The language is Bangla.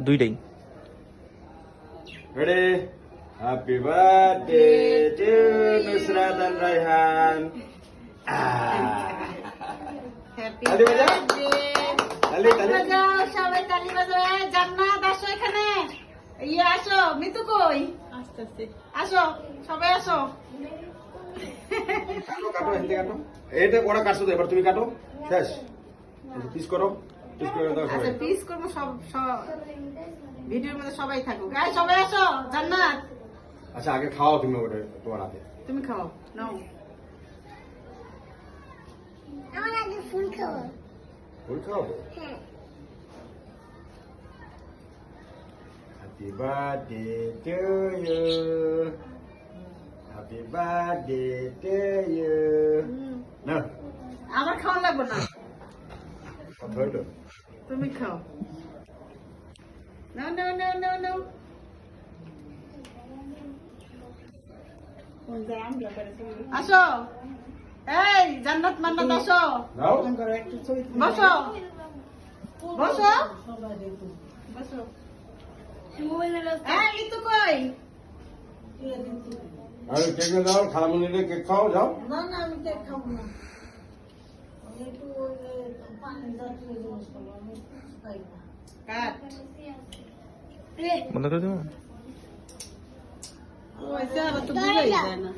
দুইটাই। Ready? Happy birthday to Nusrat and Raihan. Happy তালি বাজাও। বার্থডে তালি, তালি। বাজাও, সবাই তালি বাজাও। এই জান্নাত আসো এখানে, ইয়ে আসো, মিতু কই? আসতেছে, আসো সবাই আসো। কাটো কাটো হিন্দি কাটো। এটা ওরা কাটছো তো, এবার তুমি কাটো। শেষ। পিস করো। পিস করে দাও আচ্ছা সবাই। পিস করবো, সব ভিডিওর মধ্যে সবাই থাকো। গাইস সবাই আসো। জান্নাত আচ্ছা আগে খাও তুমি ওটা তোমার হাতে। তুমি খাও, নাও। আমার আগে ফুল খাওয়া। ফুল খাওয়াবো? হ্যাঁ। Happy birthday to you. Happy birthday to you. না আমার খাওয়া লাগবে না, কথা হইলো। তুমি খাও। নাও নাও নাও নাও নাও। আসো, এই জান্নাত মান্নাত আসো, নাও। বসো বসো বসো। এই মিতু কই? আরে কেক দাও, খালামুনিরে কেক খাও যাও। না না, আমি কেক খাবো না। আমি একটু পানি জাতীয় জিনিস খাবো, আমি খাই না। কাট। বন্ধ করে দেবো। ওই চেহারা তো বোঝাই যায় না।